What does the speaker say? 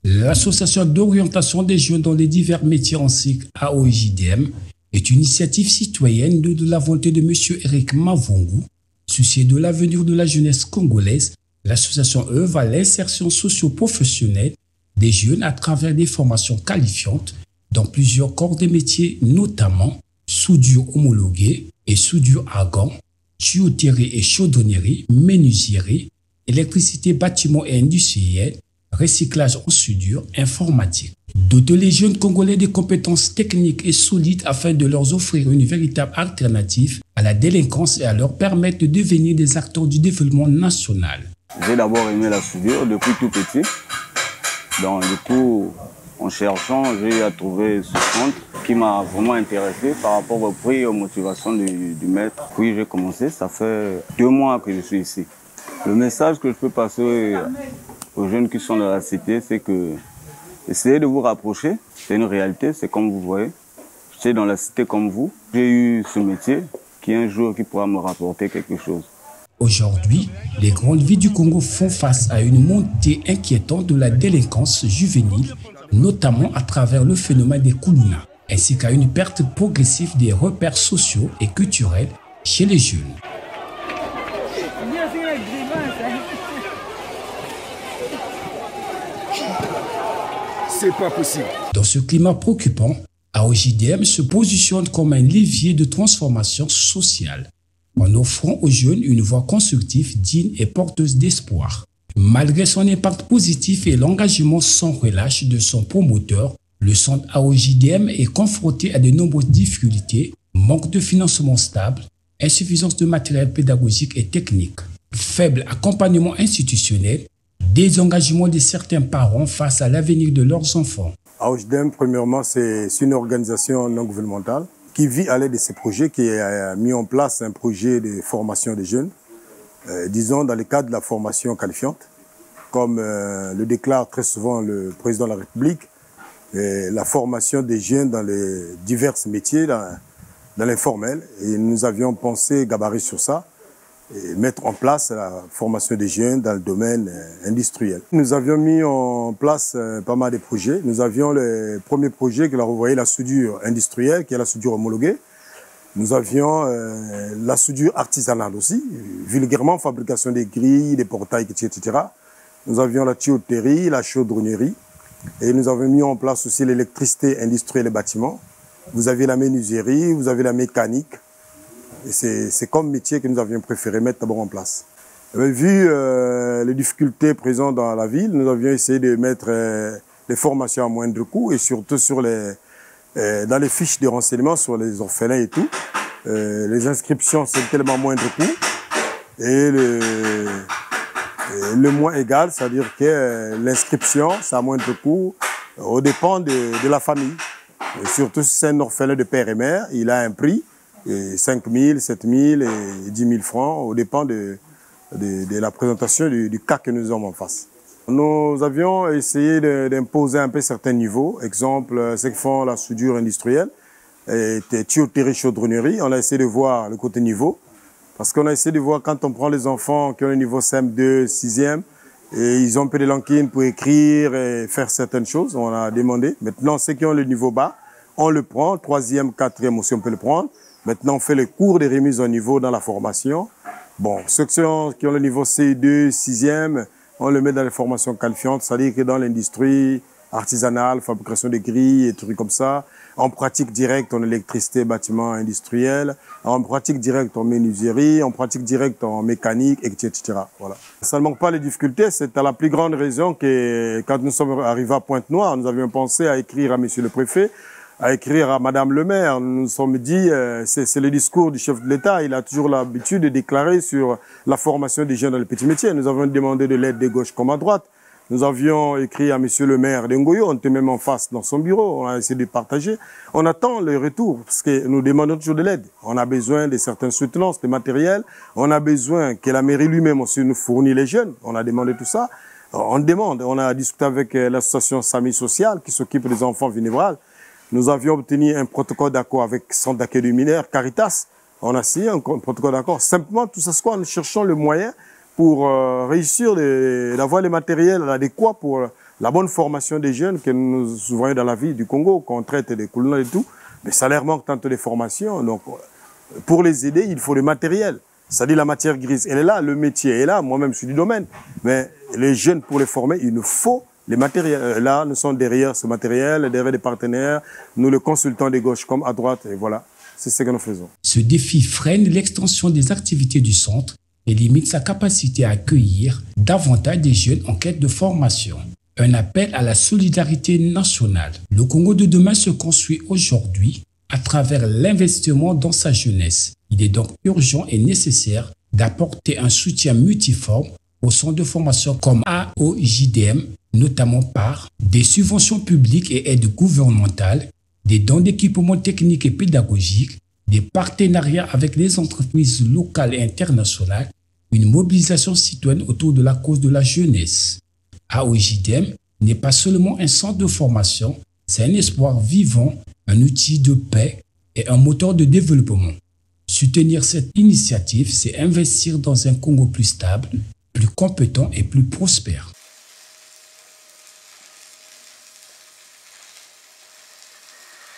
L'association d'orientation des jeunes dans les divers métiers en cycle AOJDM est une initiative citoyenne de la volonté de M. Eric Mavungu. Soucieux de l'avenir de la jeunesse congolaise, l'association œuvre à l'insertion socio-professionnelle des jeunes à travers des formations qualifiantes dans plusieurs corps de métiers, notamment soudure homologuée et soudure argan, tuyauterie et chaudronnerie, menuiserie, électricité, bâtiment et industriel, recyclage en soudure, informatique. Doter les jeunes Congolais de compétences techniques et solides afin de leur offrir une véritable alternative à la délinquance et à leur permettre de devenir des acteurs du développement national. J'ai d'abord aimé la soudure depuis tout petit. Donc du coup, en cherchant, j'ai trouvé ce centre qui m'a vraiment intéressé par rapport au prix et aux motivations du maître. Puis j'ai commencé, ça fait 2 mois que je suis ici. Le message que je peux passer aux jeunes qui sont dans la cité, c'est que essayez de vous rapprocher. C'est une réalité, c'est comme vous voyez. J'étais dans la cité comme vous. J'ai eu ce métier qui un jour qui pourra me rapporter quelque chose. Aujourd'hui, les grandes villes du Congo font face à une montée inquiétante de la délinquance juvénile, notamment à travers le phénomène des koulouna, ainsi qu'à une perte progressive des repères sociaux et culturels chez les jeunes. C'est pas possible. Dans ce climat préoccupant, AOJDM se positionne comme un levier de transformation sociale, en offrant aux jeunes une voie constructive, digne et porteuse d'espoir. Malgré son impact positif et l'engagement sans relâche de son promoteur, le centre AOJDM est confronté à de nombreuses difficultés, manque de financement stable, insuffisance de matériel pédagogique et technique, faible accompagnement institutionnel, désengagement de certains parents face à l'avenir de leurs enfants. AOJDM, premièrement, c'est une organisation non gouvernementale qui vit à l'aide de ces projets, qui a mis en place un projet de formation des jeunes, disons dans le cadre de la formation qualifiante, comme le déclare très souvent le président de la République, la formation des jeunes dans les divers métiers, dans l'informel. Et nous avions pensé gabarit sur ça, et mettre en place la formation des jeunes dans le domaine industriel. Nous avions mis en place pas mal de projets. Nous avions le premier projet que vous voyez, la soudure industrielle, qui est la soudure homologuée. Nous avions la soudure artisanale aussi, vulgairement fabrication des grilles, des portails, etc. Nous avions la tuyauterie, la chaudronnerie. Et nous avons mis en place aussi l'électricité industrielle et bâtiment. Vous avez la menuiserie, vous avez la mécanique. C'est comme métier que nous avions préféré mettre d'abord en place. Vu les difficultés présentes dans la ville, nous avions essayé de mettre les formations à moindre coût et surtout sur dans les fiches de renseignement sur les orphelins et tout. Les inscriptions, c'est tellement moindre coût. Et le moins égal, c'est-à-dire que l'inscription, c'est à moindre coût, au dépend de la famille. Et surtout si c'est un orphelin de père et mère, il a un prix. 5 000, 7 000 et 10 000 francs, au dépend de la présentation du cas que nous avons en face. Nous avions essayé d'imposer un peu certains niveaux. Exemple, ceux qui font la soudure industrielle, et tuyauterie, chaudronnerie. On a essayé de voir le côté niveau. Parce qu'on a essayé de voir quand on prend les enfants qui ont le niveau CM2, 6e, et ils ont un peu de lankine pour écrire et faire certaines choses. On a demandé. Maintenant, ceux qui ont le niveau bas, on le prend. 3e, 4e aussi, on peut le prendre. Maintenant, on fait les cours de remise au niveau dans la formation. Bon, ceux qui ont le niveau C2, 6e, on le met dans les formations qualifiantes, c'est-à-dire que dans l'industrie artisanale, fabrication de grilles et trucs comme ça, en pratique directe en électricité, bâtiment industriel, en pratique directe en menuiserie, en pratique directe en mécanique, etc. Voilà. Ça ne manque pas les difficultés, c'est à la plus grande raison que quand nous sommes arrivés à Pointe-Noire, nous avions pensé à écrire à monsieur le préfet, à écrire à madame le maire. Nous nous sommes dit, c'est le discours du chef de l'État. Il a toujours l'habitude de déclarer sur la formation des jeunes dans les petits métiers. Nous avons demandé de l'aide de gauche comme à droite. Nous avions écrit à monsieur le maire d'Ngoyo. On était même en face dans son bureau. On a essayé de partager. On attend le retour parce que nous demandons toujours de l'aide. On a besoin de certaines soutenances, de matériel. On a besoin que la mairie lui-même aussi nous fournisse les jeunes. On a demandé tout ça. On demande. On a discuté avec l'association Sami Social qui s'occupe des enfants vulnérables. Nous avions obtenu un protocole d'accord avec le centre d'accueil des mineurs, Caritas. On a signé un protocole d'accord. Simplement, tout ça, c'est quoi? Nous cherchons le moyen pour réussir d'avoir les matériels adéquats pour la bonne formation des jeunes que nous voyons dans la vie du Congo, qu'on traite des colonies et tout, mais ça leur manque tantôt des formations. Donc, pour les aider, il faut le matériel. C'est-à-dire la matière grise, elle est là, le métier est là, moi-même je suis du domaine. Mais les jeunes, pour les former, il nous faut les matériels. Là, nous sommes derrière ce matériel, derrière des partenaires, nous le consultons de gauche comme à droite, et voilà, c'est ce que nous faisons. Ce défi freine l'extension des activités du centre et limite sa capacité à accueillir davantage des jeunes en quête de formation. Un appel à la solidarité nationale. Le Congo de demain se construit aujourd'hui à travers l'investissement dans sa jeunesse. Il est donc urgent et nécessaire d'apporter un soutien multiforme aux centres de formation comme AOJDM, notamment par des subventions publiques et aides gouvernementales, des dons d'équipements techniques et pédagogiques, des partenariats avec les entreprises locales et internationales, une mobilisation citoyenne autour de la cause de la jeunesse. AOJDM n'est pas seulement un centre de formation, c'est un espoir vivant, un outil de paix et un moteur de développement. Soutenir cette initiative, c'est investir dans un Congo plus stable, plus compétent et plus prospère.